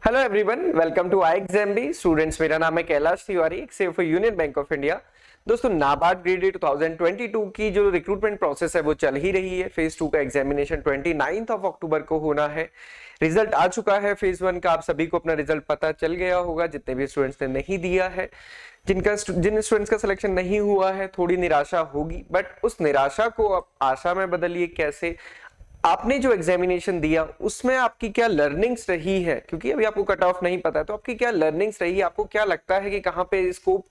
Hello everyone, welcome to ixamBee students. मेरा नाम है Kailash Tiwari, excel for union bank of India. दोस्तों, NABARD grade 2022 की जो रिक्रूटमेंट प्रोसेस है वो चल ही रही है। फेज 2 का एग्जामिनेशन 29 ऑफ अक्टूबर को होना है। रिजल्ट आ चुका है फेज 1 का। आप सभी को अपना रिजल्ट पता चल गया होगा, जितने भी स्टूडेंट्स ने नहीं दिया है। जिन स्टूडेंट्स का सिलेक्शन नहीं हुआ है, थोड़ी निराशा होगी, बट उस निराशा को आप आशा में बदलिए। कैसे? आपने जो एग्जामिनेशन दिया उसमें आपकी क्या लर्निंग्स रही है, क्योंकि अभी आपको कट ऑफ नहीं पता है, तो आपकी क्या लर्निंग्स रही है, आपको क्या लगता है कि कहाँ पे स्कोप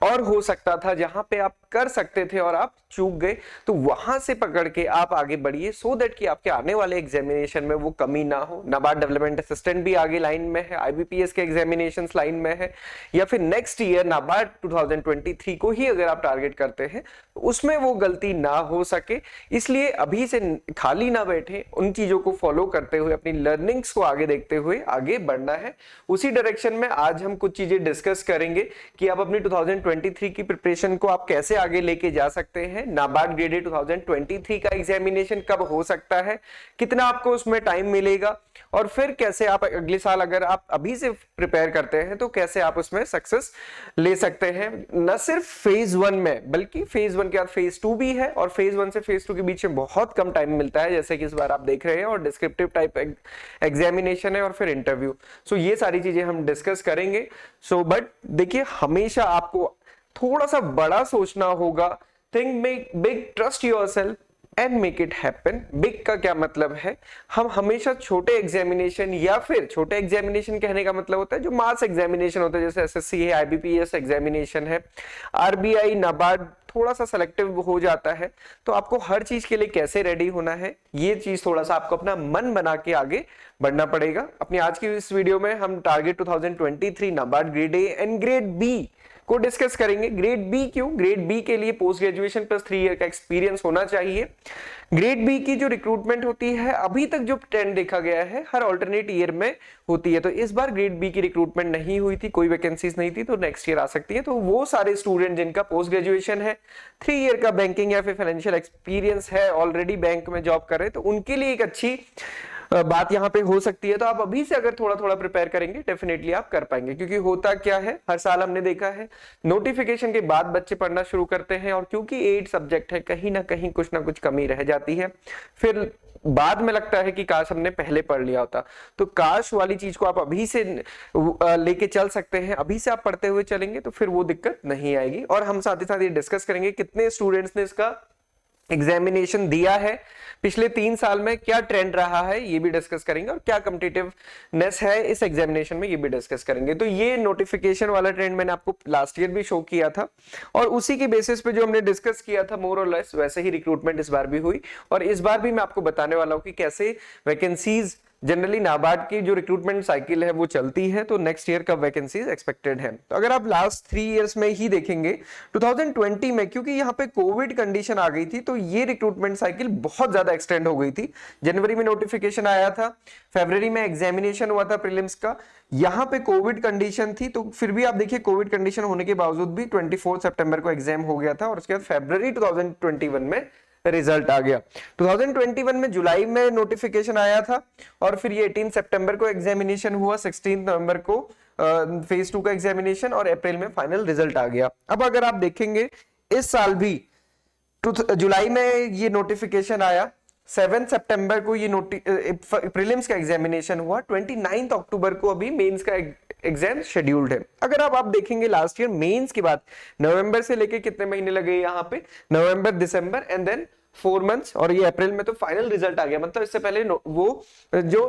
और हो सकता था, जहां पे आप कर सकते थे और आप चूक गए, तो वहां से पकड़ के आप आगे बढ़िए, सो दैट कि आपके आने वाले एग्जामिनेशन में वो कमी ना हो। नाबार्ड डेवलपमेंट असिस्टेंट भी आगे लाइन में है, आईबीपीएस के एग्जामिनेशंस लाइन में है, या फिर नेक्स्ट ईयर नाबार्ड 2023 को ही अगर आप टारगेट करते हैं तो उसमें वो गलती ना हो सके। इसलिए अभी से खाली ना बैठे, उन चीजों को फॉलो करते हुए अपनी लर्निंग्स को आगे देखते हुए आगे बढ़ना है। उसी डायरेक्शन में आज हम कुछ चीजें डिस्कस करेंगे कि आप अपनी 2023 की प्रिपरेशन को आप कैसे आगे लेके जा सकते हैं। नाबार्ड ग्रेड 2023 का एग्जामिनेशन कब हो सकता है, कितना आपको उसमें टाइम मिलेगा, और फिर कैसे आप अगले साल अगर आप अभी से प्रिपेयर करते हैं तो कैसे आप उसमें सक्सेस ले सकते हैं। न सिर्फ फेज 1 में, बल्कि फेज 1 के बाद फेज 2 भी है, और फेज 1 से फेज 2 के बीच में बहुत कम टाइम मिलता है, जैसे कि इस बार आप देख रहे हैं, और डिस्क्रिप्टिव टाइप एग्जामिनेशन है और फिर इंटरव्यू। सो ये सारी चीजें हम डिस्कस करेंगे। बट देखिए, हमेशा आपको थोड़ा सा बड़ा सोचना होगा। Think big, trust yourself and make it happen. Big का क्या मतलब है? हम हमेशा छोटे एग्जामिनेशन, या फिर छोटे एग्जामिनेशन कहने का मतलब होता है जो मास एग्जामिनेशन होता है, जैसे एसएससी है, आईबीपीएस एग्जामिनेशन है, आरबीआई, नाबार्ड थोड़ा सा सेलेक्टिव हो जाता है। तो आपको हर चीज के लिए कैसे रेडी होना है, ये चीज थोड़ा सा आपको अपना मन बना के आगे बढ़ना पड़ेगा। अपनी आज की इस वीडियो में हम target 2023 NABARD grade A and grade B को डिस्कस करेंगे। ग्रेड बी क्यों? ग्रेड बी के लिए पोस्ट ग्रेजुएशन प्लस 3 ईयर का एक्सपीरियंस होना चाहिए। ग्रेड बी की जो रिक्रूटमेंट होती है, अभी तक जो ट्रेंड देखा गया है, हर ऑल्टरनेट ईयर में होती है। तो इस बार ग्रेड बी की रिक्रूटमेंट नहीं हुई थी, कोई वैकेंसीज नहीं थी, तो नेक्स्ट ईयर आ सकती है। तो वो सारे स्टूडेंट जिनका पोस्ट ग्रेजुएशन है, 3 ईयर का बैंकिंग या फिर फाइनेंशियल एक्सपीरियंस है, ऑलरेडी बैंक में जॉब कर रहे हैं, तो उनके लिए एक अच्छी बात यहां पे हो सकती है। तो आप अभी से अगर थोड़ा थोड़ा प्रिपेयर करेंगे, डेफिनेटली आप कर पाएंगे। क्योंकि होता क्या है, हर साल हमने देखा है, नोटिफिकेशन के बाद बच्चे पढ़ना शुरू करते हैं, और क्योंकि 8 सब्जेक्ट है, कहीं ना कहीं कुछ ना कुछ कमी रह जाती है। फिर बाद में लगता है कि काश हमने पहले पढ़ लिया होता। तो काश वाली चीज को आप अभी से लेके चल सकते हैं। अभी से आप पढ़ते हुए चलेंगे तो फिर वो दिक्कत नहीं आएगी। और हम साथ ही साथ ये डिस्कस करेंगे कितने स्टूडेंट्स ने इसका एग्जामिनेशन दिया है, पिछले 3 साल में क्या ट्रेंड रहा है, ये भी डिस्कस करेंगे, और क्या कॉम्पिटिटिवनेस है इस एग्जामिनेशन में, ये भी डिस्कस करेंगे। तो ये नोटिफिकेशन वाला ट्रेंड मैंने आपको लास्ट ईयर भी शो किया था, और उसी के बेसिस पे जो हमने डिस्कस किया था मोर और लेस, वैसे ही रिक्रूटमेंट इस बार भी हुई। और इस बार भी मैं आपको बताने वाला हूं कि कैसे वैकेंसीज जनरली नाबार्ड की जो रिक्रूटमेंट साइकिल है वो चलती है, तो नेक्स्ट ईयर कब वैकेंसीज एक्सपेक्टेड है। तो अगर आप लास्ट 3 इयर्स में ही देखेंगे, 2020 में क्योंकि यहाँ पे कोविड कंडीशन आ गई थी, तो ये रिक्रूटमेंट साइकिल बहुत ज्यादा एक्सटेंड हो गई थी। जनवरी में नोटिफिकेशन आया था, फरवरी में एग्जामिनेशन हुआ था प्रीलिम्स का, यहाँ पे कोविड कंडीशन थी, तो फिर भी आप देखिए कोविड कंडीशन होने के बावजूद भी 24 सितंबर को एग्जाम हो गया था, और उसके बाद फरवरी 2021 में रिजल्ट आ गया। 2021 में जुलाई में नोटिफिकेशन आया था, और फिर ये 18 सितंबर को एग्जामिनेशन हुआ, 16 नवंबर को फेज 2 का एग्जामिनेशन, और अप्रैल में फाइनल रिजल्ट आ गया। अब अगर आप देखेंगे इस साल भी जुलाई में ये नोटिफिकेशन आया, 7 सितंबर को ये प्रीलिम्स का एग्जामिनेशन हुआ, 29 अक्टूबर को अभी मेंस का एग्जाम शेड्यूल्ड है। अगर आप देखेंगे लास्ट ईयर मेंस की बात, नवंबर से लेके कितने महीने लगे यहाँ पे, नवंबर, दिसंबर एंड देन 4 मंथ्स, और ये अप्रैल में तो फाइनल रिजल्ट आ गया। मतलब इससे पहले वो जो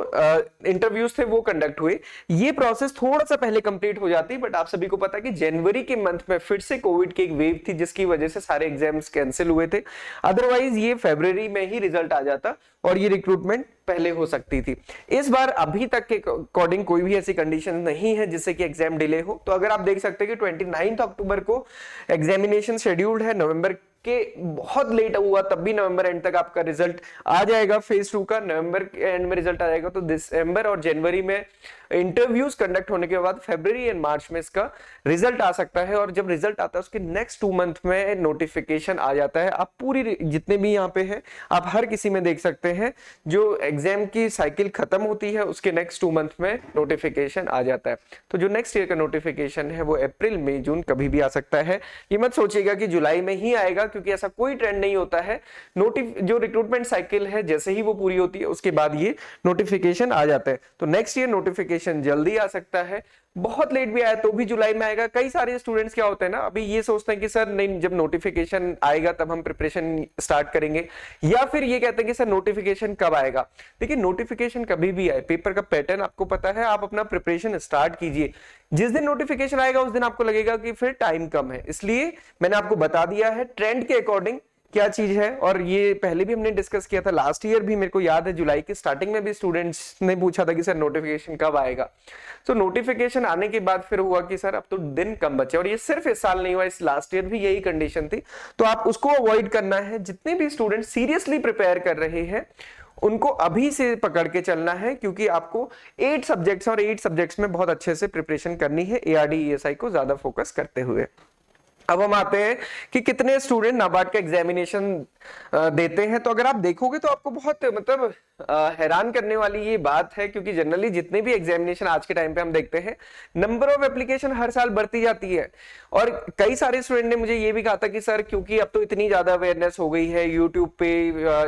इंटरव्यूज थे वो कंडक्ट हुए, ये प्रोसेस थोड़ा सा पहले कंप्लीट हो जाती। बट आप सभी को पता है कि जनवरी के मंथ में फिर से कोविड की एक वेव थी, जिसकी वजह से सारे एग्जाम्स कैंसिल हुए थे। अदरवाइज ये फरवरी में ही रिजल्ट आ जाता, और ये रिक्रूटमेंट पहले हो सकती थी। इस बार अभी तक के अकॉर्डिंग कोई भी ऐसी कंडीशन नहीं है जिससे कि एग्जाम डिले हो। तो अगर आप देख सकते हैं कि 29 अक्टूबर को एग्जामिनेशन शेड्यूल्ड है, नवंबर के बहुत लेट हुआ तब भी नवंबर एंड तक आपका रिजल्ट आ जाएगा फेज 2 का। नवंबर के एंड में रिजल्ट आ जाएगा, तो दिसंबर और जनवरी में इंटरव्यूज कंडक्ट होने के बाद फरवरी एंड मार्च में इसका रिजल्ट आ सकता है, और जब रिजल्ट आता है उसके नेक्स्ट 2 मंथ में नोटिफिकेशन आ जाता है। आप पूरी जितने भी यहाँ पे हैं आप हर किसी में देख सकते हैं, जो एग्जाम की साइकिल खत्म होती है उसके नेक्स्ट 2 मंथ में नोटिफिकेशन आ जाता है। तो जो नेक्स्ट ईयर का नोटिफिकेशन है वो अप्रैल मई जून कभी भी आ सकता है। ये मत सोचिएगा कि जुलाई में ही आएगा, क्योंकि ऐसा कोई ट्रेंड नहीं होता है। जो रिक्रूटमेंट साइकिल है जैसे ही वो पूरी होती है उसके बाद ये नोटिफिकेशन आ जाता है। तो नेक्स्ट ईयर नोटिफिकेशन जल्दी आ सकता है, बहुत लेट भी आया तो भी जुलाई में आएगा। कई सारे स्टूडेंट्स क्या होते हैं ना, अभी ये सोचते हैं कि सर नहीं, जब नोटिफिकेशन आएगा तब हम प्रिपरेशन स्टार्ट करेंगे, या फिर ये कहते हैं कि सर नोटिफिकेशन कब आएगा। देखिए नोटिफिकेशन कभी भी आए, पेपर का पैटर्न आपको पता है, आप अपना प्रिपरेशन स्टार्ट कीजिए। जिस दिन नोटिफिकेशन आएगा उस दिन आपको लगेगा कि फिर टाइम कम है, इसलिए मैंने आपको बता दिया है ट्रेंड के अकॉर्डिंग क्या चीज है। और ये पहले भी हमने डिस्कस किया था, लास्ट ईयर भी मेरे को याद है जुलाई की स्टार्टिंग में भी स्टूडेंट्स ने पूछा था कि सर नोटिफिकेशन कब आएगा। तो नोटिफिकेशन आने के बाद फिर हुआ कि सर अब तो दिन कम बचे, और ये सिर्फ इस साल नहीं हुआ, इस लास्ट ईयर भी यही कंडीशन थी। तो आप उसको अवॉइड करना है। जितने भी स्टूडेंट सीरियसली प्रिपेयर कर रहे हैं उनको अभी से पकड़ के चलना है, क्योंकि आपको 8 सब्जेक्ट्स और 8 सब्जेक्ट्स में बहुत अच्छे से प्रिपरेशन करनी है, एआरडी ईएसआई को ज्यादा फोकस करते हुए। अब हम आते हैं कि कितने स्टूडेंट नाबार्ड का एग्जामिनेशन देते हैं। तो अगर आप देखोगे तो आपको बहुत मतलब हैरान करने वाली ये बात है, क्योंकि जनरली जितने भी एग्जामिनेशन आज के टाइम पे हम देखते हैं, नंबर ऑफ एप्लीकेशन हर साल बढ़ती जाती है। और कई सारे स्टूडेंट ने मुझे ये भी कहा था कि सर क्योंकि अब तो इतनी ज्यादा अवेयरनेस हो गई है, यूट्यूब पे,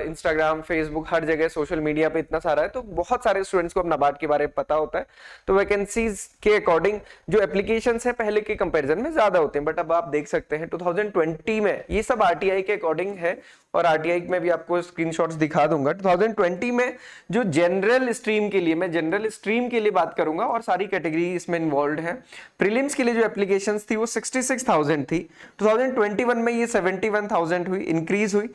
इंस्टाग्राम, फेसबुक, हर जगह सोशल मीडिया पे इतना सारा है, तो बहुत सारे स्टूडेंट्स को अब नाबार्ड के बारे में पता होता है। तो वैकेंसीज के अकॉर्डिंग जो एप्लीकेशंस है पहले के कंपैरिजन में ज्यादा होते हैं। बट अब आप देख सकते हैं 2020 में, ये सब आरटीआई के अकॉर्डिंग है, और आरटीआई में भी आपको स्क्रीनशॉट्स दिखा दूंगा। 2020 में जो जनरल स्ट्रीम के लिए, मैं जनरल स्ट्रीम के लिए बात करूंगा और सारी कैटेगरी इसमें इन्वॉल्व है, प्रीलिम्स के लिए जो एप्लीकेशंस थी वो 66,000 थी। 2021 में ये 71,000 हुई, इंक्रीज हुई।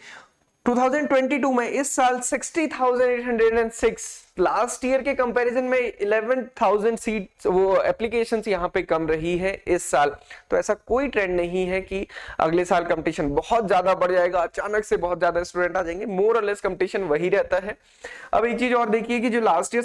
2022 में इस साल 60,806, लास्ट ईयर के कंपैरिजन में 11,000 सीट वो एप्लीकेशंस यहाँ पे कम रही है इस साल। तो ऐसा कोई ट्रेंड नहीं है कि अगले साल कंपटीशन बहुत ज्यादा बढ़ जाएगा, अचानक से बहुत ज्यादा स्टूडेंट आ जाएंगे, मोर और लेस कंपटीशन वही रहता है। अब एक चीज और देखिए कि जो लास्ट ईयर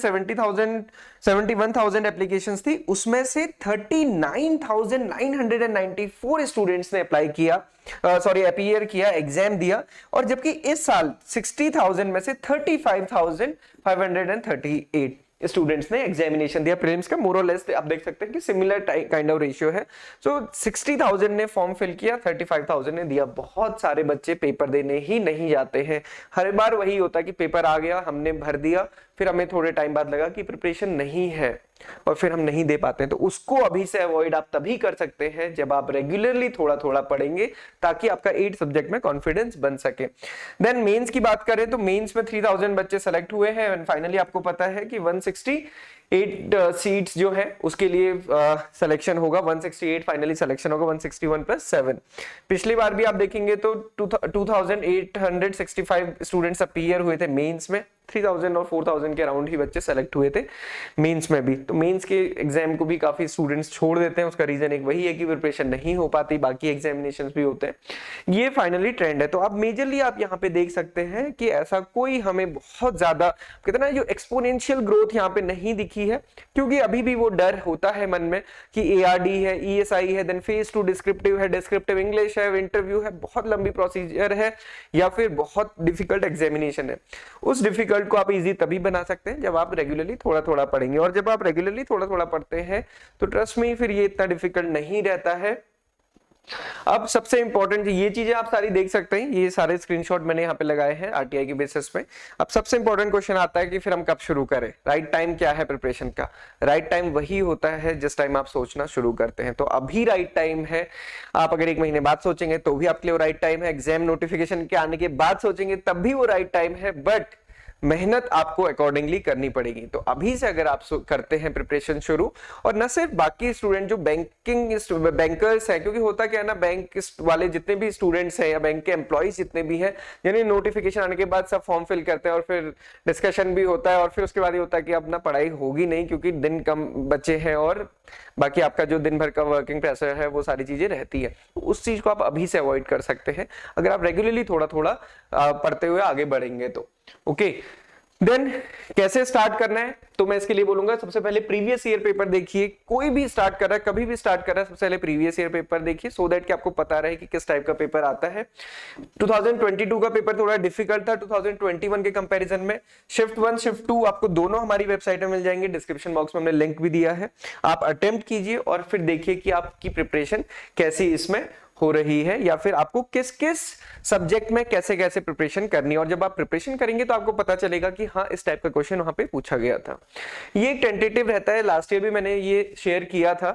71,000 एप्लीकेशंस थी उसमें से 39,994 स्टूडेंट्स ने अप्लाई किया, अपीयर किया, एग्जाम दिया। और जबकि इस साल 60,000 में से 35,538 स्टूडेंट्स ने एग्जामिनेशन दिया प्रीलिम्स का। मोर और लेस आप देख सकते हैं कि सिमिलर काइंड ऑफ रेशियो है। सो 60,000 ने फॉर्म फिल किया, 35,000 ने दिया। बहुत सारे बच्चे पेपर देने ही नहीं जाते हैं। हर बार वही होता है कि पेपर आ गया, हमने भर दिया, फिर हमें थोड़े टाइम बाद लगा कि प्रिपरेशन नहीं है और फिर हम नहीं दे पाते हैं। तो उसको अभी से अवॉइड आप तभी कर सकते हैं जब आप रेगुलरली थोड़ा थोड़ा पढ़ेंगे, ताकि आपका 8 सब्जेक्ट में कॉन्फिडेंस बन सके। देन मेंस की बात करें तो मेंस में 3,000 बच्चे सेलेक्ट हुए हैं, एंड फाइनली आपको पता है कि 168 सीट्स जो है उसके लिए सिलेक्शन होगा। 168 फाइनली सिलेक्शन होगा, 161 + 7। पिछली बार भी आप देखेंगे तो 2,865 स्टूडेंट्स अपीयर हुए थे मेंस में, 3,000 और 4,000 के अराउंड ही बच्चे सेलेक्ट हुए थे मेंस में भी। तो मेंस के एग्जाम को भी काफी स्टूडेंट्स छोड़ देते हैं, उसका रीजन एक वही है कि प्रिपरेशन नहीं हो पाती, बाकी एग्जामिनेशंस भी होते हैं। ये फाइनली ट्रेंड है। तो अब मेजरली आप यहाँ पे देख सकते हैं कि ऐसा कोई हमें बहुत ज्यादा कहते ना जो एक्सपोनेंशियल ग्रोथ यहाँ पे नहीं दिखी है, क्योंकि अभी भी वो डर होता है मन में कि एआरडी है, ईएसआई है, देन फेज 2 डिस्क्रिप्टिव है, डिस्क्रिप्टिव इंग्लिश है, इंटरव्यू है, बहुत लंबी प्रोसीजर है, या फिर बहुत डिफिकल्ट एग्जामिनेशन है। उस डिफिकल्ट को आप इजी तभी बना सकते हैं जब आप रेगुलरली थोड़ा थोड़ा पढ़ेंगे, और जब आप रेगुलरली थोड़ा थोड़ा पढ़ते हैं तो ट्रस्ट मी फिर ये इतना डिफिकल्ट नहीं रहता है। अब सबसे इंपॉर्टेंट ये चीजें आप सारी देख सकते हैं, ये सारे स्क्रीनशॉट मैंने यहाँ पे लगाए हैं आरटीआई के बेसिस पे। अब सबसे इंपॉर्टेंट क्वेश्चन आता है कि फिर हम कब शुरू करें, राइट टाइम क्या है प्रिपरेशन का। राइट टाइम वही होता है जिस टाइम आप सोचना शुरू करते हैं। तो अभी राइट टाइम है। आप अगर 1 महीने बाद सोचेंगे तो भी आपके लिए राइट टाइम है, एग्जाम नोटिफिकेशन के आने के बाद सोचेंगे तब भी वो राइट टाइम है, बट मेहनत आपको अकॉर्डिंगली करनी पड़ेगी। तो अभी से अगर आप करते हैं प्रिपरेशन शुरू, और न सिर्फ बाकी स्टूडेंट जो बैंकर्स हैं, क्योंकि होता क्या है ना, बैंक वाले जितने भी स्टूडेंट्स हैं या बैंक के एम्प्लॉइज जितने भी हैं, यानी नोटिफिकेशन आने के बाद सब फॉर्म फिल करते हैं और फिर डिस्कशन भी होता है, और फिर उसके बाद ये होता है कि अब ना पढ़ाई होगी नहीं क्योंकि दिन कम बचे हैं और बाकी आपका जो दिन भर का वर्किंग प्रेशर है वो सारी चीजें रहती है। तो उस चीज को आप अभी से अवॉइड कर सकते हैं अगर आप रेगुलरली थोड़ा थोड़ा पढ़ते हुए आगे बढ़ेंगे तो। ओके, देन कैसे स्टार्ट करना है, तो मैं इसके लिए बोलूंगा सबसे पहले प्रीवियस ईयर पेपर देखिए। कोई भी स्टार्ट कर रहा है, कभी भी स्टार्ट कर रहा है, सबसे पहले प्रीवियस ईयर पेपर देखिए, सो दैट कि आपको पता रहे कि किस टाइप का पेपर आता है। 2022 का पेपर थोड़ा डिफिकल्ट था 2021 के कंपैरिजन में। शिफ्ट 1 शिफ्ट 2 आपको दोनों हमारी वेबसाइट में मिल जाएंगे, डिस्क्रिप्शन बॉक्स में हमने लिंक भी दिया है। आप अटेम्प्ट कीजिए और फिर देखिए कि आपकी प्रिपरेशन कैसी इसमें हो रही है, या फिर आपको किस किस सब्जेक्ट में कैसे कैसे प्रिपरेशन करनी है। और जब आप प्रिपरेशन करेंगे तो आपको पता चलेगा कि हाँ, इस टाइप का क्वेश्चन वहां पे पूछा गया था। ये एक टेंटेटिव रहता है, लास्ट ईयर भी मैंने ये शेयर किया था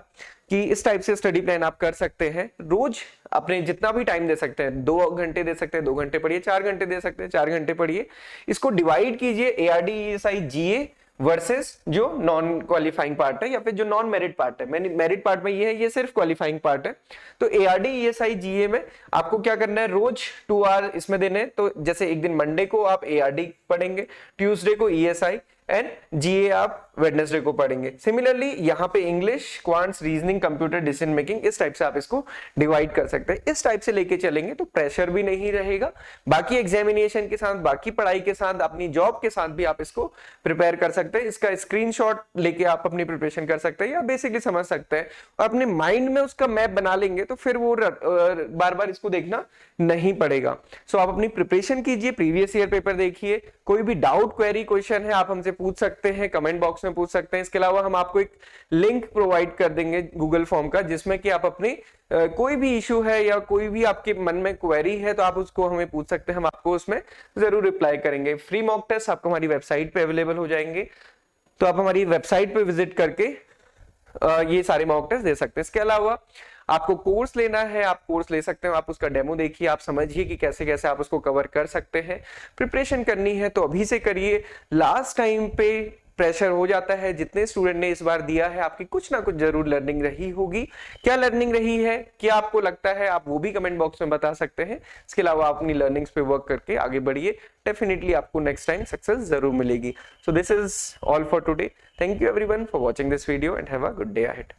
कि इस टाइप से स्टडी प्लान आप कर सकते हैं। रोज अपने जितना भी टाइम दे सकते हैं, 2 घंटे दे सकते हैं 2 घंटे पढ़िए, 4 घंटे दे सकते हैं 4 घंटे पढ़िए। इसको डिवाइड कीजिए ARD ESI GA वर्सेस जो नॉन क्वालिफाइंग पार्ट है या फिर जो नॉन मेरिट पार्ट है। मेरिट पार्ट में ये है, ये सिर्फ क्वालिफाइंग पार्ट है। तो ARD ESI GA में आपको क्या करना है, रोज 2 आवर इसमें देने। तो जैसे एक दिन मंडे को आप ARD पढ़ेंगे, ट्यूसडे को ESI एंड GA आप वेडनेसडे को पढ़ेंगे। सिमिलरली यहाँ पे English, quants, reasoning, computer, decision making, इस टाइप से आप इसको डिवाइड कर सकते हैं। इस टाइप से लेके चलेंगे तो प्रेशर भी नहीं रहेगा। बाकी एग्जामिनेशन के साथ, बाकी पढ़ाई के साथ, अपनी जॉब के साथ भी आप इसको प्रिपेयर कर सकते हैं। इसका स्क्रीनशॉट लेके आप अपनी प्रिपरेशन कर सकते हैं या बेसिकली समझ सकते हैं। अपने माइंड में उसका मैप बना लेंगे तो फिर वो बार बार इसको देखना नहीं पड़ेगा। सो आप अपनी प्रिपरेशन कीजिए, प्रीवियस ईयर पेपर देखिए। कोई भी डाउट, क्वेरी, क्वेश्चन है आप हमसे पूछ सकते हैं, कमेंट बॉक्स में पूछ सकते हैं। इसके अलावा हम आपको एक लिंक प्रोवाइड कर देंगे गूगल फॉर्म का, जिसमें कि आप अपने कोई भी इशू है या कोई भी आपके मन में क्वेरी है तो आप उसको हमें पूछ सकते हैं, हम आपको उसमें जरूर रिप्लाई करेंगे। फ्री मॉक टेस्ट आपको हमारी वेबसाइट पे अवेलेबल हो जाएंगे, तो आप हमारी वेबसाइट पे विजिट करके ये सारे मॉक टेस्ट दे सकते हैं। इसके अलावा आपको कोर्स लेना है, आप कोर्स ले सकते हैं। आप उसका डेमो देखिए, आप समझिए कि कैसे कैसे आप उसको कवर कर सकते हैं। प्रिपरेशन करनी है तो अभी से करिए। लास्ट टाइम पे प्रेशर हो जाता है, जितने स्टूडेंट ने इस बार दिया है आपकी कुछ ना कुछ जरूर लर्निंग रही होगी। क्या लर्निंग रही है, क्या आपको लगता है, आप वो भी कमेंट बॉक्स में बता सकते हैं। इसके अलावा आप अपनी लर्निंग्स पे वर्क करके आगे बढ़िए, डेफिनेटली आपको नेक्स्ट टाइम सक्सेस जरूर मिलेगी। So this is all for today. Thank you everyone for watching this video and have a good day ahead.